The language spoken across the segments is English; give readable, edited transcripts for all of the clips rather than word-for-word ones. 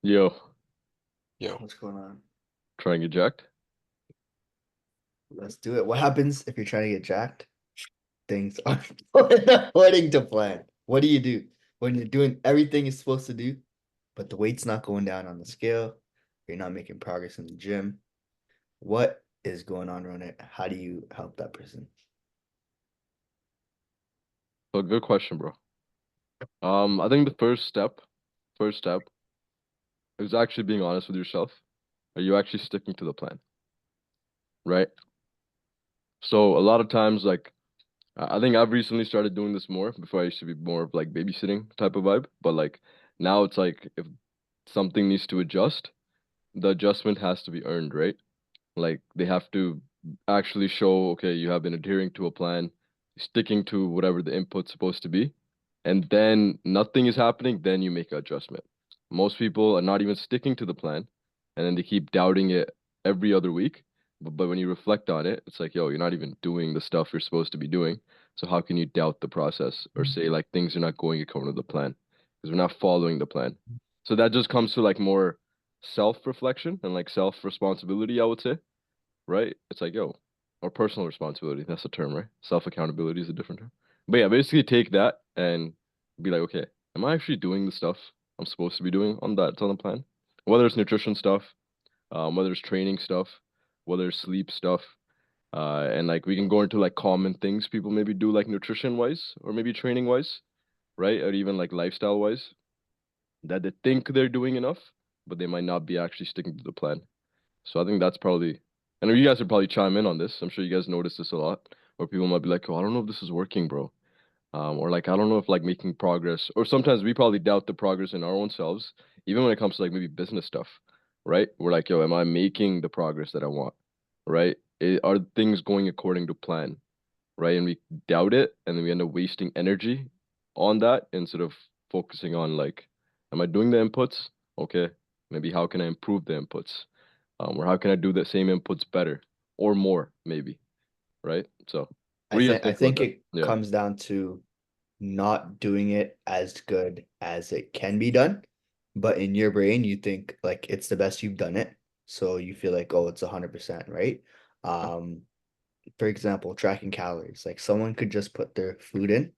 Yo, Yo, What's going on? trying to get jacked? Let's do it. What happens if you're trying to get jacked? Things aren't according to plan. What do you do when you're doing everything you're supposed to do, but the weight's not going down on the scale? You're not making progress in the gym. What is going on, Rounit? How do you help that person? So good question, bro. I think the first step is actually being honest with yourself. Are you actually sticking to the plan, right? So a lot of times, like I think I've recently started doing this more. Before I used to be more of like babysitting type of vibe, but like now it's like if something needs to adjust, the adjustment has to be earned, right? Like they have to actually show, okay, you have been adhering to a plan, sticking to whatever the input's supposed to be, and then nothing is happening, then you make an adjustment. Most people are not even sticking to the plan, and then they keep doubting it every other week. But when you reflect on it, it's like, yo, you're not even doing the stuff you're supposed to be doing. So how can you doubt the process or say like things are not going according to the plan? Because we're not following the plan. So that just comes to like more self-reflection and like self-responsibility, I would say, right? It's like, yo, or personal responsibility. That's the term, right? Self-accountability is a different term. But yeah, basically take that and be like, okay, am I actually doing the stuff I'm supposed to be doing on the plan? Whether it's nutrition stuff, whether it's training stuff, whether it's sleep stuff, and like we can go into like common things people maybe do like nutrition wise or maybe training wise, right? Or even like lifestyle wise that they think they're doing enough, but they might not be actually sticking to the plan. So I think that's probably, I know you guys would probably chime in on this. I'm sure you guys notice this a lot, where people might be like, "Oh, I don't know if this is working, bro," or like, "I don't know if like making progress." Or sometimes we probably doubt the progress in our own selves, even when it comes to like maybe business stuff, right? We're like, "Yo, am I making the progress that I want?" Right? Are things going according to plan? Right? And we doubt it, and then we end up wasting energy on that instead of focusing on like, "Am I doing the inputs? Okay, maybe how can I improve the inputs?" Or how can I do the same inputs better or more, maybe, right? So, what I do you guys think I think about think that? it Yeah, comes down to not doing it as good as it can be done. But in your brain, you think like it's the best you've done it. So you feel like, oh, it's 100%, right? Um, for example, tracking calories. Like someone could just put their food in.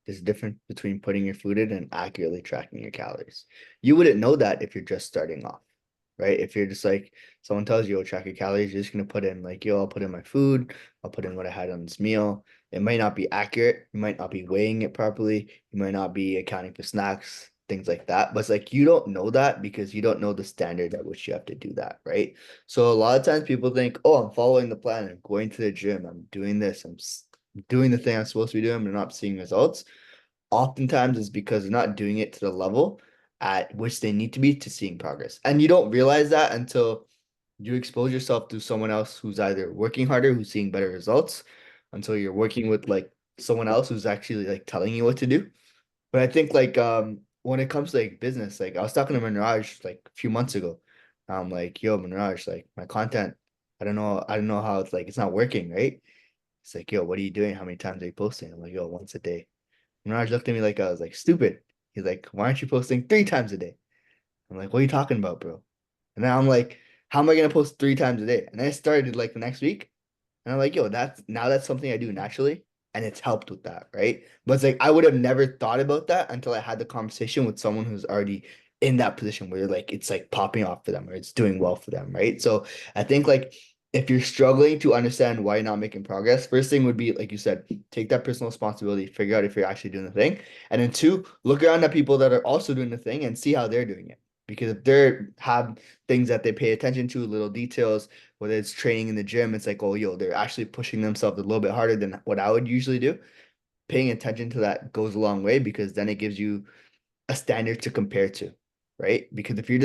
There's a difference between putting your food in and accurately tracking your calories. You wouldn't know that if you're just starting off, right? If you're just like someone tells you, "Oh, track your calories," you're just gonna put in like, "Yo, I'll put in my food. I'll put in what I had on this meal." It might not be accurate. You might not be weighing it properly. You might not be accounting for snacks, things like that. But it's like you don't know that because you don't know the standard at which you have to do that, right? So a lot of times people think, "Oh, I'm following the plan. I'm going to the gym. I'm doing this. doing the thing I'm supposed to be doing. I'm not seeing results." Oftentimes is because they're not doing it to the level at which they need to be to seeing progress. And you don't realize that until you expose yourself to someone else who's either working harder, who's seeing better results, until you're working with like someone else who's actually like telling you what to do. But I think like when it comes to like business, like I was talking to Manraj like a few months ago. I'm like, yo, Manraj, like my content, I don't know how it's like it's not working, right? It's like, yo, what are you doing? How many times are you posting? I'm like, yo, once a day. Minaj looked at me like I was like stupid. He's like, why aren't you posting 3 times a day? I'm like, what are you talking about, bro? And then I'm like, how am I gonna post 3 times a day? And then I started like the next week, and I'm like, yo, that's something I do naturally, and it's helped with that, right? But it's like I would have never thought about that until I had the conversation with someone who's already in that position where like it's like popping off for them or it's doing well for them, right? So I think like if you're struggling to understand why you're not making progress, first thing would be like you said, take that personal responsibility, figure out if you're actually doing the thing, and then two, look around at people that are also doing the thing and see how they're doing it. Because if they're have things that they pay attention to, little details, whether it's training in the gym, it's like, oh, yo, they're actually pushing themselves a little bit harder than what I would usually do. Paying attention to that goes a long way because then it gives you a standard to compare to, right? Because if you're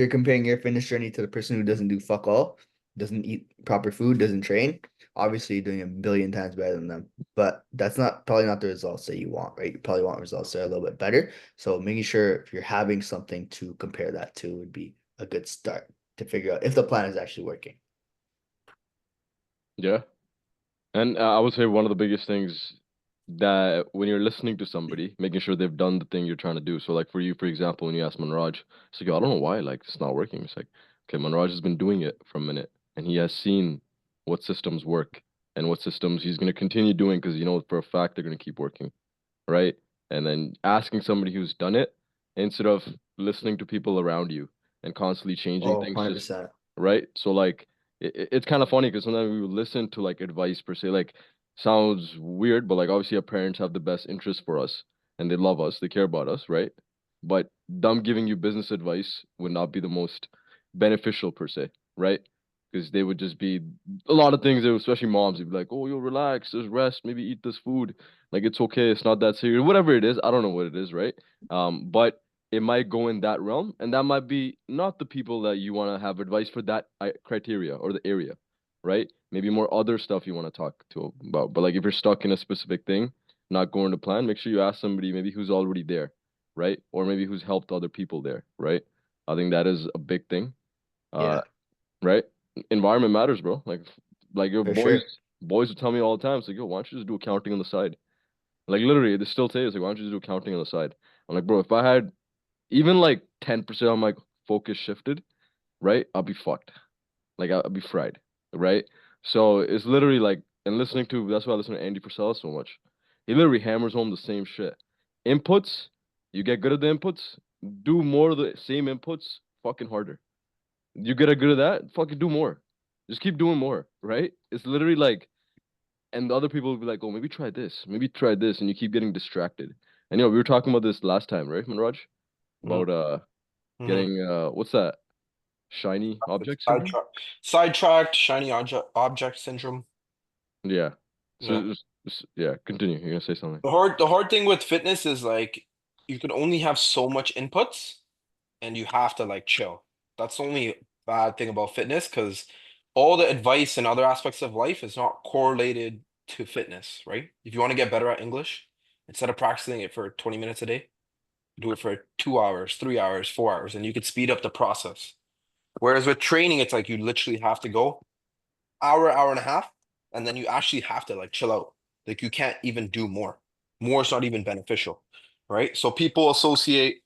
comparing your fitness journey to the person who doesn't do fuck all, doesn't eat proper food, doesn't train, obviously you're doing a billion times better than them. But that's not probably not the results that you want, right? You probably want results that are a little bit better. So making sure if you're having something to compare that to would be a good start to figure out if the plan is actually working. yeah. And I would say one of the biggest things that when you're listening to somebody, making sure they've done the thing you're trying to do. So like for you, for example, when you ask Manraj, it's like, yo, I don't know why, like it's not working. It's like, okay, Manraj has been doing it for a minute and he has seen what systems work and what systems he's going to continue doing because you know for a fact they're going to keep working, right? And then asking somebody who's done it instead of listening to people around you and constantly changing Oh, things, just 100%. right. So like it's kind of funny because sometimes we would listen to like advice per se, like sounds weird, but like obviously our parents have the best interest for us and they love us, they care about us, right? But them giving you business advice would not be the most beneficial per se, right? Because they would just be a lot of things, especially moms, would be like, oh, you'll relax, just rest, maybe eat this food. Like it's okay, it's not that serious. Whatever it is, I don't know what it is, right? But it might go in that realm, and that might be not the people that you want to have advice for that criteria or the area, right? Maybe more other stuff you want to talk to about. But like if you're stuck in a specific thing, not going to plan, make sure you ask somebody maybe who's already there, right? Or maybe who's helped other people there, right? I think that is a big thing. Uh, Yeah, right? Environment matters, bro. Like your for sure. boys would tell me all the time, it's like, yo, why don't you just do accounting on the side? Like literally, they still say it's like, why don't you just do accounting on the side? I'm like, bro, if I had even like 10% of my focus shifted, right, I'll be fucked. Like I'll be fried, right? So it's literally like, and listening to that's why I listen to Andy Frisella so much. He literally hammers home the same shit. Inputs, you get good at the inputs, do more of the same inputs, fucking harder. You get good at that, fucking do more. Just keep doing more, right? It's literally like, and the other people will be like, oh, maybe try this, and you keep getting distracted. And you know, we were talking about this last time, right, Manraj? Mm. About Mhm. getting what's that? Shiny object syndrome? Sidetrack, sidetracked, shiny object syndrome. Yeah. So Yeah. yeah, continue. You're gonna say something. The hard thing with fitness is like you can only have so much inputs and you have to like chill. That's the only bad thing about fitness because all the advice and other aspects of life is not correlated to fitness, right? If you want to get better at English, instead of practicing it for 20 minutes a day, do it for 2 hours, 3 hours, 4 hours, and you could speed up the process. Whereas with training, it's like you literally have to go hour, hour and a half, and then you actually have to like chill out. Like you can't even do more. More is not even beneficial, right? So people associate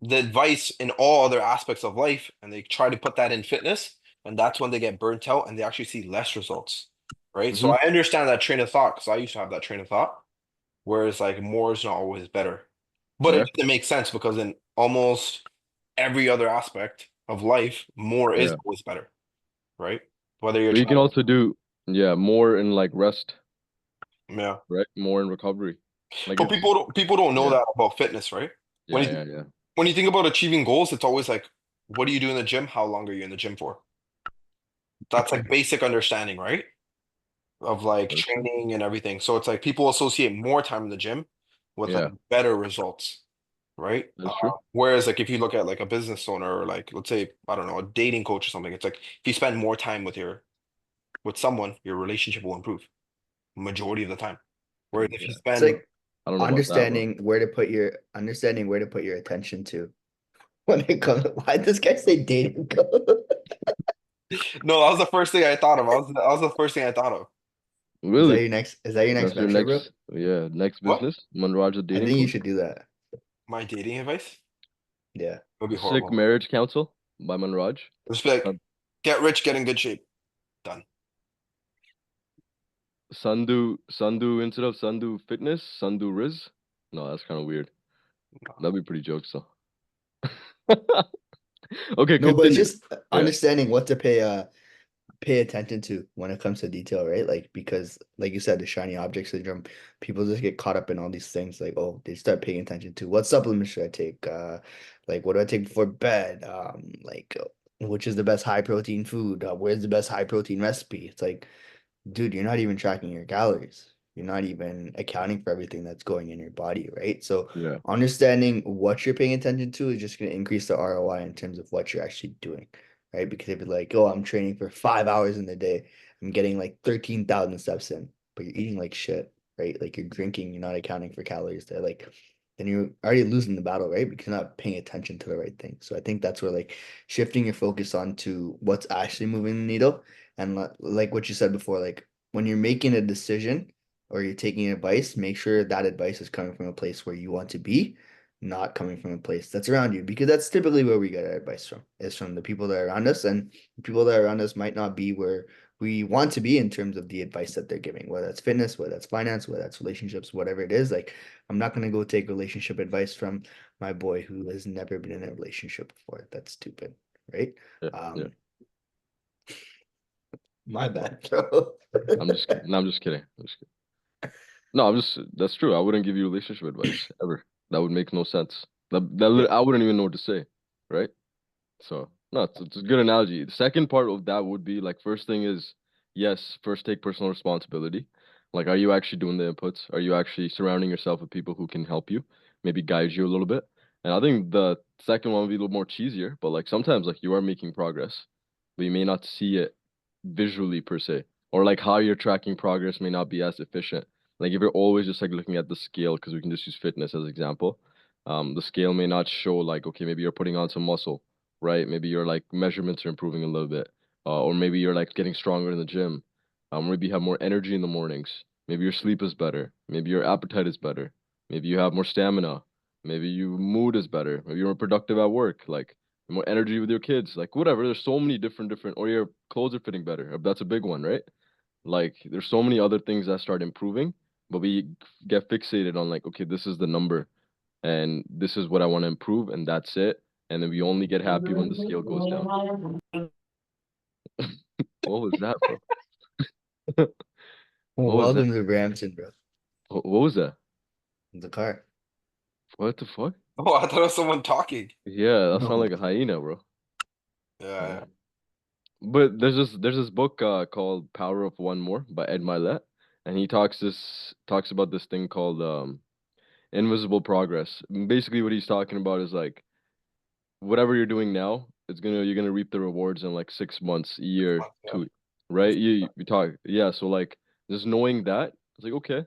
the advice in all other aspects of life and they try to put that in fitness, and that's when they get burnt out and they actually see less results, right? So Mm-hmm. I understand that train of thought because I used to have that train of thought, whereas like more is not always better. But Yeah. it doesn't make sense because in almost every other aspect of life, more is Yeah. always better, right? Whether you're But you trying can also do yeah more in like rest, to, yeah. right? More in recovery. Like But it's people don't know yeah that about fitness, right? When yeah you yeah yeah. when you think about achieving goals, it's always like, what do you do in the gym? How long are you in the gym for? That's like basic understanding, right? Of like That's true. training and everything. So it's like people associate more time in the gym with like Yeah, better results, right? that's true. Whereas like if you look at like a business owner or like let's say I don't know a dating coach or something, it's like if you spend more time with someone, your relationship will improve majority of the time. Whereas if you Yeah, It's spend like I don't know about that, bro. understanding where to put your attention to when it comes. Why did this guy say dating coach? no, that was the first thing I thought of. That was the first thing I thought of. Really? Is that your next That's your venture, bro? next yeah next What? business? Manraj, a I dating think you coach. should do that. My dating advice? Yeah. It would be A sick horrible. marriage counsel by Manraj. Just be like, Sun- get rich, get in good shape. Done. Sandu instead of Sandu Fitness, Sandu Riz. No, that's kind of weird. No. That'd be pretty jokes though. Okay, No, but it's continue. just Yeah, understanding what to pay attention to when it comes to detail, right? Like because like you said, the shiny object syndrome, people just get caught up in all these things like, oh, they start paying attention to what supplements should I take? Like what do I take before bed? Like which is the best high protein food? Where's the best high protein recipe? It's like, dude, you're not even tracking your calories. You're not even accounting for everything that's going in your body, right? So yeah, understanding what you're paying attention to is just going to increase the ROI in terms of what you're actually doing, right? Because if you're like, oh, I'm training for 5 hours in the day, I'm getting like 13,000 steps in, but you're eating like shit, right? Like you're drinking, you're not accounting for calories there. Like then you're already losing the battle, right? Because you're not paying attention to the right thing. So I think that's where like shifting your focus on to what's actually moving the needle and like what you said before, like when you're making a decision, or you're taking advice, make sure that advice is coming from a place where you want to be, not coming from a place that's around you, because that's typically where we get our advice from, is from the people that are around us, and the people that are around us might not be where we want to be in terms of the advice that they're giving, whether that's fitness, whether that's finance, whether that's relationships, whatever it is. Like, I'm not going to go take relationship advice from my boy who has never been in a relationship before. That's stupid, right? Yeah, yeah. My bad, bro. I'm just kidding. No, I'm just kidding. I'm just kidding. No, that's true. I wouldn't give you relationship advice ever. That would make no sense. Yeah. I wouldn't even know what to say, right? So no, it's a good analogy. The second part of that would be like, first thing is, yes, first take personal responsibility. Like, are you actually doing the inputs? Are you actually surrounding yourself with people who can help you, maybe guide you a little bit? And I think the second one would be a little more cheesier, but like sometimes like you are making progress, but you may not see it visually per se, or like how you're tracking progress may not be as efficient. Like if you're always just like looking at the scale, because we can just use fitness as example, the scale may not show like, okay, maybe you're putting on some muscle, right? Maybe your like measurements are improving a little bit, or maybe you're like getting stronger in the gym. Maybe you have more energy in the mornings. Maybe your sleep is better. Maybe your appetite is better. Maybe you have more stamina. Maybe your mood is better. Maybe you're more productive at work. Like more energy with your kids. Like whatever. There's so many different. Or your clothes are fitting better. That's a big one, right? Like there's so many other things that start improving, but we get fixated on like, okay, this is the number, and this is what I want to improve, and that's it. And then we only get happy when the scale goes down. What was that, bro? Well, What was that? welcome to Brampton, bro. What was that? The car. What the fuck? Oh, I thought it was someone talking. Yeah, that sounds No. like a hyena, bro. Yeah. Yeah. But there's this book called Power of One More by Ed Milet, and he talks about this thing called invisible progress. Basically, what he's talking about is like whatever you're doing now, you're gonna reap the rewards in like 6 months, a year, Yeah. two, right? You talk, yeah. So like just knowing that, it's like okay,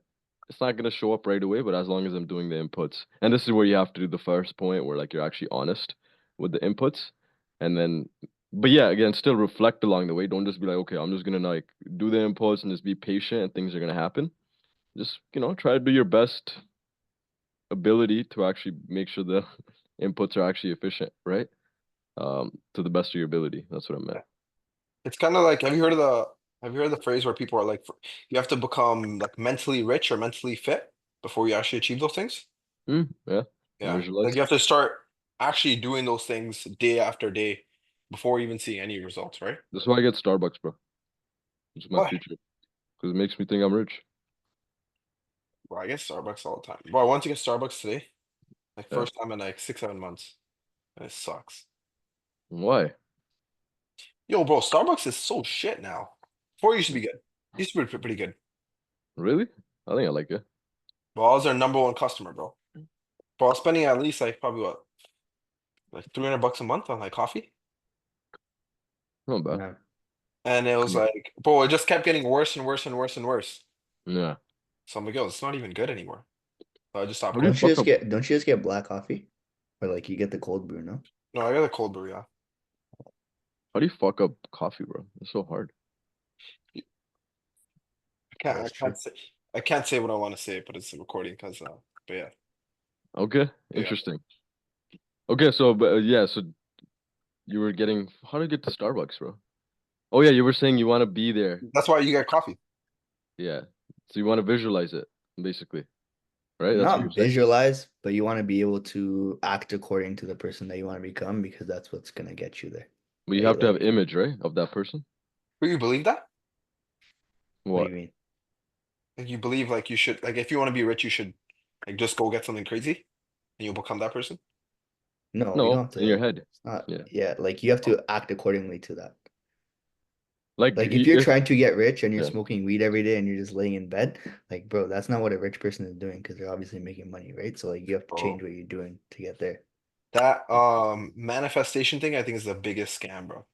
it's not gonna show up right away, but as long as I'm doing the inputs, and this is where you have to do the first point where like you're actually honest with the inputs, and then, but yeah, again, still reflect along the way. Don't just be like, okay, I'm just gonna like do the inputs and just be patient, and things are gonna happen. Just try to do your best ability to actually make sure the inputs are actually efficient, right? To the best of your ability. That's what I meant. It's kind of like, have you heard the phrase where people are like, you have to become like mentally rich or mentally fit before you actually achieve those things? Yeah. Yeah. Visualize. Like you have to start actually doing those things day after day before even seeing any results, right? That's why I get Starbucks, bro. It's my Why? future because it makes me think I'm rich. Well, I get Starbucks all the time. Well, I went to get Starbucks today, like Yeah. first time in like 6, 7 months. And it sucks. Why? Yo, bro, Starbucks is so shit now. Before it used to be good. It used to be pretty good. Really? I think I like it. But I was their number one customer, bro. Bro, I was spending at least like probably what, like $300 a month on like coffee. Not bad. Yeah. And it was Yeah. like, bro, it just kept getting worse and worse and worse and worse. Yeah. So I'm like, yo, it's not even good anymore. So I just stopped How do you going. fuck up? Don't you just get black coffee? Or like you get the cold brew, no? No, I got a cold brew, yeah. How do you fuck up coffee, bro? It's so hard. That's I true. can't say what I want to say, but it's a recording because but yeah. Okay. Yeah. Interesting. Okay. So, but yeah. So you were getting. How do you get to Starbucks, bro? Oh yeah, you were saying you want to be there. That's why you get coffee. Yeah. So you want to visualize it, basically, right? That's what you're Not saying. visualize, but you want to be able to act according to the person that you want to become, because that's what's gonna get you there. But you Right? have to have Like, image, right, of that person. Do you believe that? what do What? you mean? Like you believe like you should like if you want to be rich, you should like just go get something crazy and you'll become that person? No, you don't No, have in your to. head. It's not. Yeah. Yeah, like you have to act accordingly to that. Like Like if you're if trying to get rich and you're yeah. smoking weed every day and you're just laying in bed, like bro, that's not what a rich person is doing, because they're obviously making money, right? So like you have to Bro. change what you're doing to get there. That manifestation thing I think is the biggest scam, bro.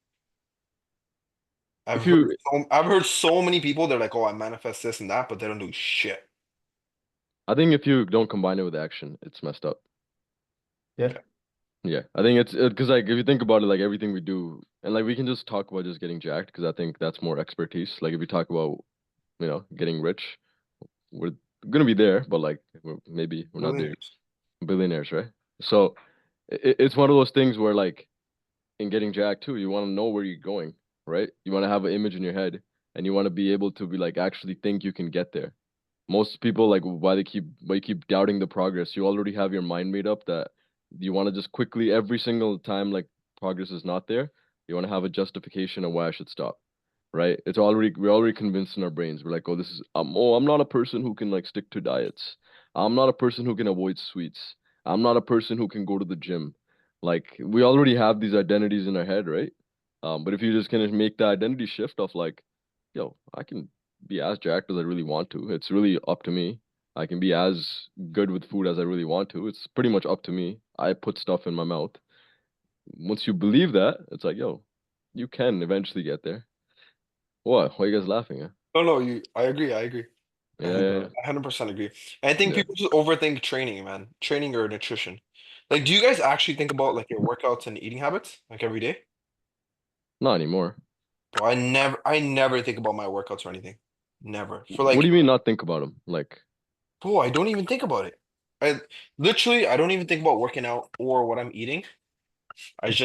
If you I've heard so many people they're like, "Oh, I manifest this and that," but they don't do shit. I think if you don't combine it with action, it's messed up. Yeah. Yeah. Yeah. I think it's because like if you think about it, like everything we do, and like we can just talk about just getting jacked because I think that's more expertise. Like if you talk about, getting rich, we're gonna be there, but like maybe we're not there. Billionaires. Billionaires, right? So it's one of those things where like in getting jacked too, you want to know where you're going, right? You want to have an image in your head, and you want to be able to be like actually think you can get there. Most people like why you keep doubting the progress. You already have your mind made up that you want to just quickly every single time like progress is not there, you want to have a justification of why I should stop. Right? We're already convinced in our brains. We're like, oh, this is I'm not a person who can like stick to diets. I'm not a person who can avoid sweets. I'm not a person who can go to the gym. Like we already have these identities in our head, right? But if you just kind of make the identity shift of like, yo, I can be as jacked as I really want to. It's really up to me. I can be as good with food as I really want to. It's pretty much up to me. I put stuff in my mouth. Once you believe that, it's like, yo, you can eventually get there. What? Why are you guys laughing? Huh? No, I agree. I agree. I Yeah, think yeah, yeah. I 100% agree. And I think Yeah. people just overthink training, man. Training or nutrition. Like, do you guys actually think about like your workouts and eating habits like every day? Not anymore. Bro, I never think about my workouts or anything. Never. For What do like, you mean not think about them? Like, bro, I don't even think about it. I literally I don't even think about working out or what I'm eating. I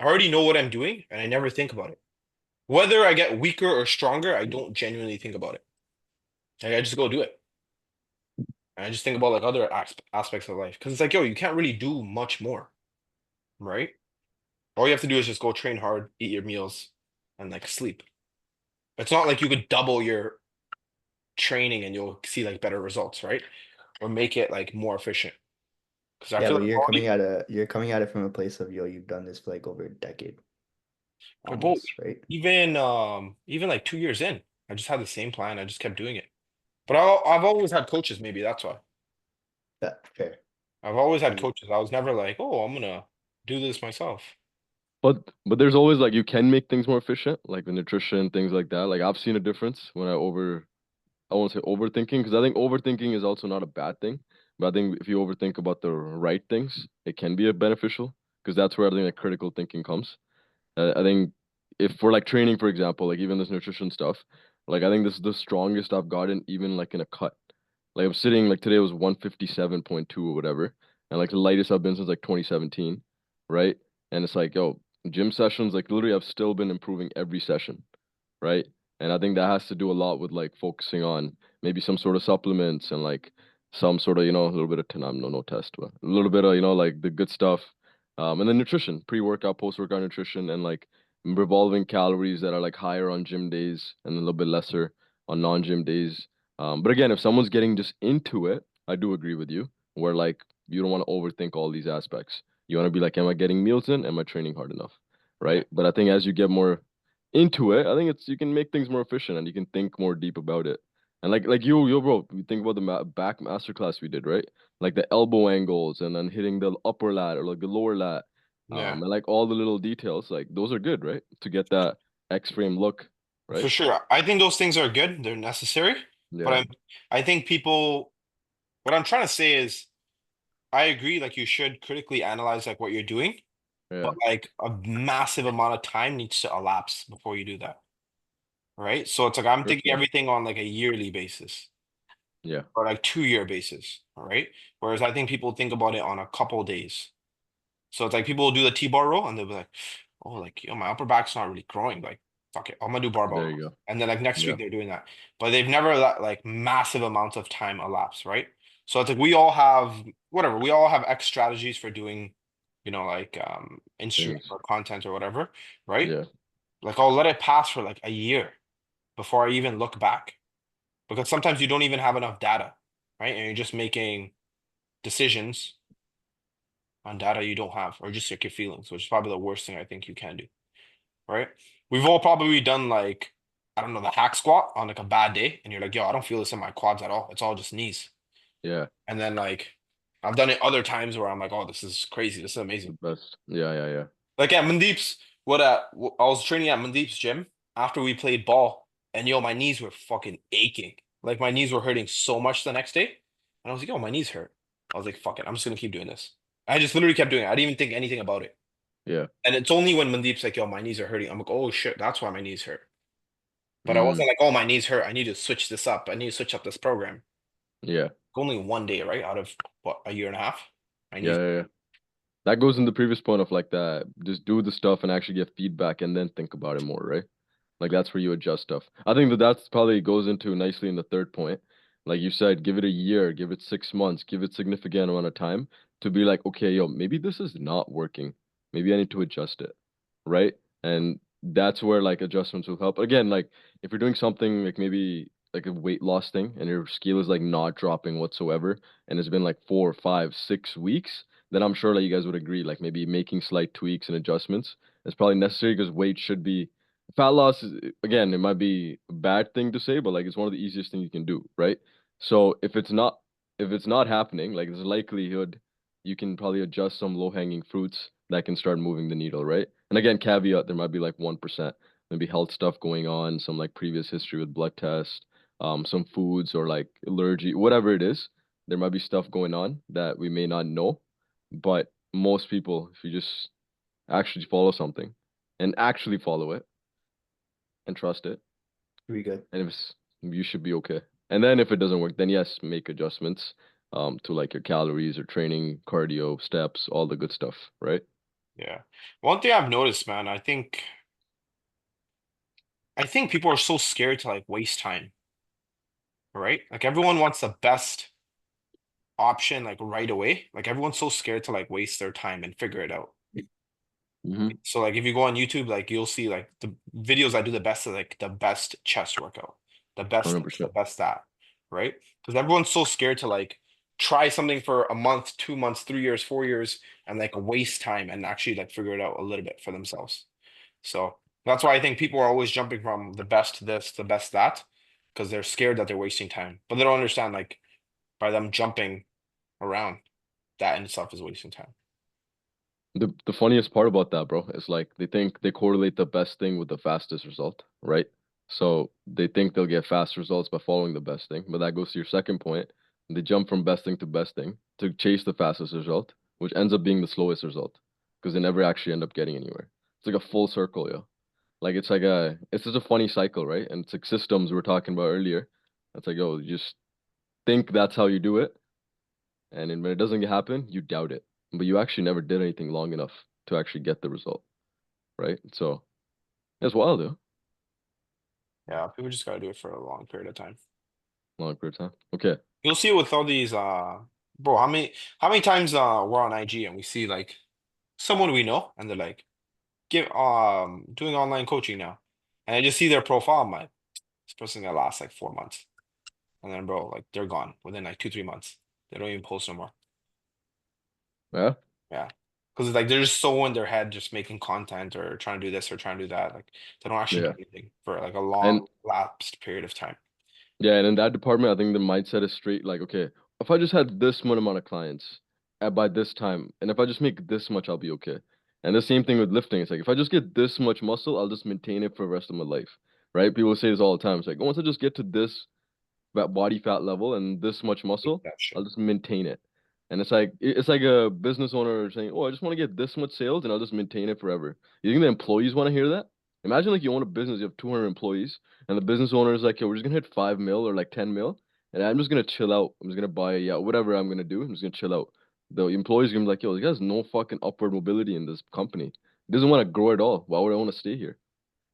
already know what I'm doing and I never think about it. Whether I get weaker or stronger, I don't genuinely think about it. Like, I just go do it. And I just think about like other aspects of life. Because it's like, yo, you can't really do much more, right? All you have to do is just go train hard, eat your meals, and like sleep. It's not like you could double your training and you'll see like better results, right? Or make it like more efficient. Because I Yeah, feel but like all you, you're coming at it from a place of, yo, you've done this for like over a decade but both, almost, right? even like 2 years in, I just had the same plan. I just kept doing it. But I've always had coaches, maybe that's why. That fair. I've always had You coaches. I was never like, oh, I'm gonna do this myself. but there's always like you can make things more efficient, like the nutrition, things like that. Like I've seen a difference when I won't say overthinking because I think overthinking is also not a bad thing. But I think if you overthink about the right things, it can be a beneficial because that's where I think like critical thinking comes. I think if for like training, for example, like even this nutrition stuff, like I think this is the strongest I've gotten even like in a cut. Like I'm sitting like today was 157.2 or whatever, and like the lightest I've been since like 2017, right? And it's like, yo, gym sessions, like literally I've still been improving every session, right? And I think that has to do a lot with like focusing on maybe some sort of supplements and like some sort of, a little bit of no test, but a little bit of, like the good stuff. And then nutrition, pre-workout, post-workout nutrition, and like revolving calories that are like higher on gym days and a little bit lesser on non-gym days. But again, if someone's getting just into it, I do agree with you, where like you don't want to overthink all these aspects. You want to be like, am I getting meals in? Am I training hard enough? Right. But I think as you get more into it, I think it's you can make things more efficient and you can think more deep about it. And like you bro, you think about the back masterclass we did, right? Like the elbow angles and then hitting the upper lat or like the lower lat, Yeah, and like all the little details, like those are good, right? To get that X frame look, for right? sure. I think those things are good. They're necessary. But Yeah, I think people, what I'm trying to say is, I agree. Like you should critically analyze like what you're doing, but yeah, like a massive amount of time needs to elapse before you do that, right? So it's like I'm for thinking sure. everything on like a yearly basis Yeah, or like 2 year basis, all right? Whereas I think people think about it on a couple days. So it's like people will do the T-bar row and they'll be like, oh, like, yo, my upper back's not really growing. Like, fuck it, I'm gonna do barbell there rows. you go. And then like next Yeah, week they're doing that. But they've never let like massive amounts of time elapse, right? So it's like we all have whatever, we all have X strategies for doing, like instrument things. or content or whatever, right? Yeah, Like I'll let it pass for like a year before I even look back. Because sometimes you don't even have enough data, right? And you're just making decisions on data you don't have, or just like your feelings, which is probably the worst thing I think you can do, right? We've all probably done like, I don't know, the hack squat on like a bad day, and you're like, yo, I don't feel this in my quads at all. It's all just knees. yeah, And then like I've done it other times where I'm like, oh, this is crazy. This is the amazing. best. Yeah, yeah, yeah. Like at Mandeep's, I was training at Mandeep's gym after we played ball, and yo, my knees were fucking aching. Like my knees were hurting so much the next day. And I was like, yo, my knees hurt. I was like, fuck it, I'm just gonna keep doing this. I just literally kept doing it. I didn't even think anything about it. Yeah, And it's only when Mandeep's like, yo, my knees are hurting. I'm like, oh shit, that's why my knees hurt. But I wasn't like, oh, my knees hurt. I need to switch this up. I need to switch up this program. Yeah. Only one day, right? Out of what, a year and a half? My knees. Yeah. That goes in the previous point of like that. Just do the stuff and actually get feedback and then think about it more, right? Like that's where you adjust stuff. I think that's probably goes into nicely in the third point. Like you said, give it a year, give it 6 months, give it significant amount of time to be like, okay, yo, maybe this is not working. Maybe I need to adjust it, right? And that's where like adjustments will help. Again, like if you're doing something like maybe like a weight loss thing and your scale is like not dropping whatsoever, and it's been like 4, 5, 6 weeks, then I'm sure that you guys would agree, like maybe making slight tweaks and adjustments is probably necessary because weight should be fat loss is again, it might be a bad thing to say, but like it's one of the easiest things you can do, right? So if it's not happening, like there's a likelihood you can probably adjust some low-hanging fruits that can start moving the needle, right? And again, caveat, there might be like 1%, maybe health stuff going on, some like previous history with blood tests, some foods or like allergy, whatever it is. There might be stuff going on that we may not know, but most people, if you just actually follow something and actually follow it and trust it, Pretty good. and you should be okay. And then if it doesn't work, then yes, make adjustments to like your calories or training, cardio, steps, all the good stuff, right? Yeah. One thing I've noticed, man, I think people are so scared to like waste time, right? Like everyone wants the best option like right away. Like everyone's so scared to like waste their time and figure it out. Mm-hmm. So like if you go on YouTube, like you'll see like the videos I do the best are like the best chest workout, the best this, the 100%. best that, right? Because everyone's so scared to like try something for a month, 2 months, 3 years, 4 years, and like waste time and actually like figure it out a little bit for themselves. So that's why I think people are always jumping from the best this, the best that, because they're scared that they're wasting time. But they don't understand like by them jumping around, that in itself is wasting time. The funniest part about that, bro, is like they think they correlate the best thing with the fastest result, right? So they think they'll get fast results by following the best thing, but that goes to your second point. They jump from best thing to chase the fastest result, which ends up being the slowest result because they never actually end up getting anywhere. It's like a full circle, yo. Like it's just a funny cycle, right? And it's like systems we were talking about earlier. It's like, yo, you just think that's how you do it, and then when it doesn't happen, you doubt it. But you actually never did anything long enough to actually get the result, right? So it's wild, though. Yeah, people just gotta do it for a long period of time. Long period of time. Okay. You'll see it with all these bro, how many times we're on IG and we see like someone we know and they're like give doing online coaching now. And I just see their profile, I'm like, this person gonna last like 4 months. And then bro, like they're gone within like 2, 3 months. They don't even post no more. Yeah. Yeah. Because like they're just so in their head just making content or trying to do this or trying to do that. Like they don't actually do Yeah. anything for like a And long lapsed period of time. yeah, and in that department, I think the mindset is straight like, okay, if I just had this much amount of clients by this time, and if I just make this much, I'll be okay. And the same thing with lifting. It's like if I just get this much muscle, I'll just maintain it for the rest of my life, right? People say this all the time. It's like once I just get to this that body fat level and this much muscle, That shit. I'll just maintain it. And it's like a business owner saying, "Oh, I just want to get this much sales and I'll just maintain it forever." You think the employees want to hear that? Imagine like you own a business, you have 200 employees, and the business owner is like, "Yo, we're just gonna hit 5 mil or like 10 mil, and I'm just gonna chill out. I'm just gonna buy yeah, whatever I'm gonna do. I'm just gonna chill out." The employees gonna be like, "Yo, this guy's no fucking upward mobility in this company. He doesn't want to grow at all. Why would I want to stay here?"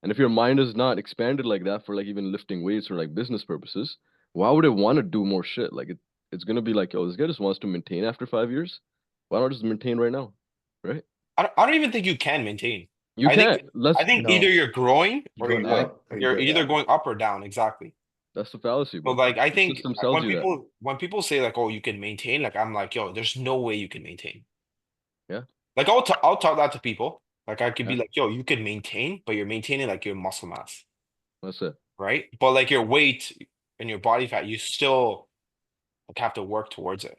And if your mind is not expanded like that for like even lifting weights or like business purposes, why would it want to do more shit? Like it's gonna be like, oh, this guy just wants to maintain after 5 years. Why not just maintain right now? Right? I don't even think you can maintain. You I think can't. I Let's think either No, you're growing you're or going you're like up or you're you're going either down. going up or down. Exactly. that's the fallacy, So bro. like I The think system sells when you that. people say like, oh, you can maintain, like I'm like, yo, there's no way you can maintain. Yeah, Like I'll talk that to people. Like I could be yeah. like, yo, you can maintain, but you're maintaining like your muscle mass, That's it. right? But like your weight and your body fat, you still like have to work towards it.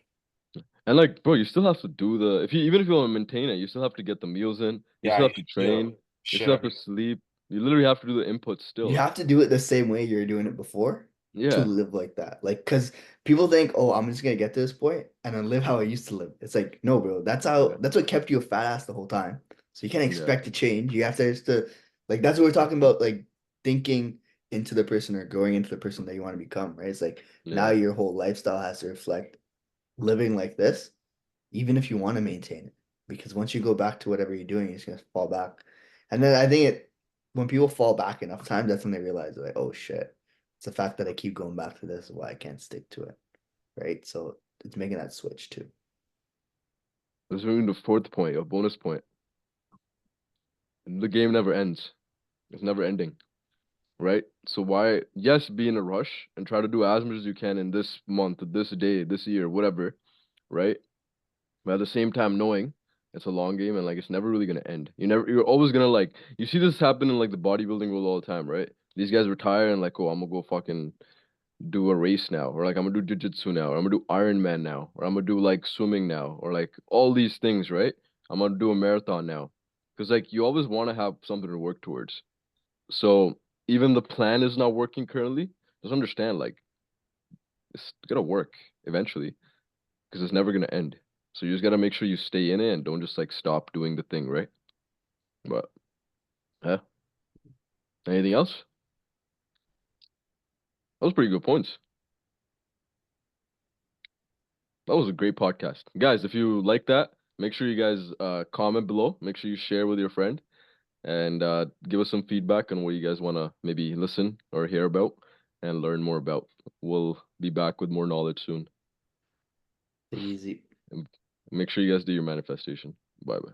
And like, bro, you still have to do the if you even if you want to maintain it, you still have to get the meals in. You Yeah, still you have to do train. You shit still have every to sleep. You literally have to do the inputs You still. have to do it the same way you're doing it before to Yeah, live like that. Like, because people think, oh, I'm just gonna get to this point and then live how I used to live. It's like, no, bro, yeah, that's what kept you a fat ass the whole time. So you can't yeah. expect to change. You have to just to like that's what we're talking about, like thinking into the person or growing into the person that you want to become, right? It's like now Yeah. your whole lifestyle has to reflect living like this, even if you want to maintain it. Because once you go back to whatever you're doing, you're just gonna fall back. And then I think when people fall back enough times, that's when they realize like, oh shit, it's the fact that I keep going back to this is why I can't stick to it. Right. So it's making that switch too. Let's move to the fourth point, a bonus point. The game never ends. It's never ending, right? So why, yes, be in a rush and try to do as much as you can in this month, this day, this year, whatever, right? But at the same time, knowing it's a long game and like it's never really gonna end. You're always gonna like, you see this happen in like the bodybuilding world all the time, right? These guys retire and like, oh, I'm gonna go fucking do a race now, or like I'm gonna do jujitsu now, or I'm gonna do Ironman now, or I'm gonna do like swimming now, or like all these things, right? I'm gonna do a marathon now, because like you always want to have something to work towards. So even the plan is not working currently, just understand like it's gonna work eventually, because it's never gonna end. So you just gotta make sure you stay in it and don't just like stop doing the thing, right? But yeah, anything else? That was pretty good points. That was a great podcast. Guys, if you like that, make sure you guys comment below. Make sure you share with your friend and give us some feedback on what you guys want to maybe listen or hear about and learn more about. We'll be back with more knowledge soon. Easy. And make sure you guys do your manifestation. Bye bye.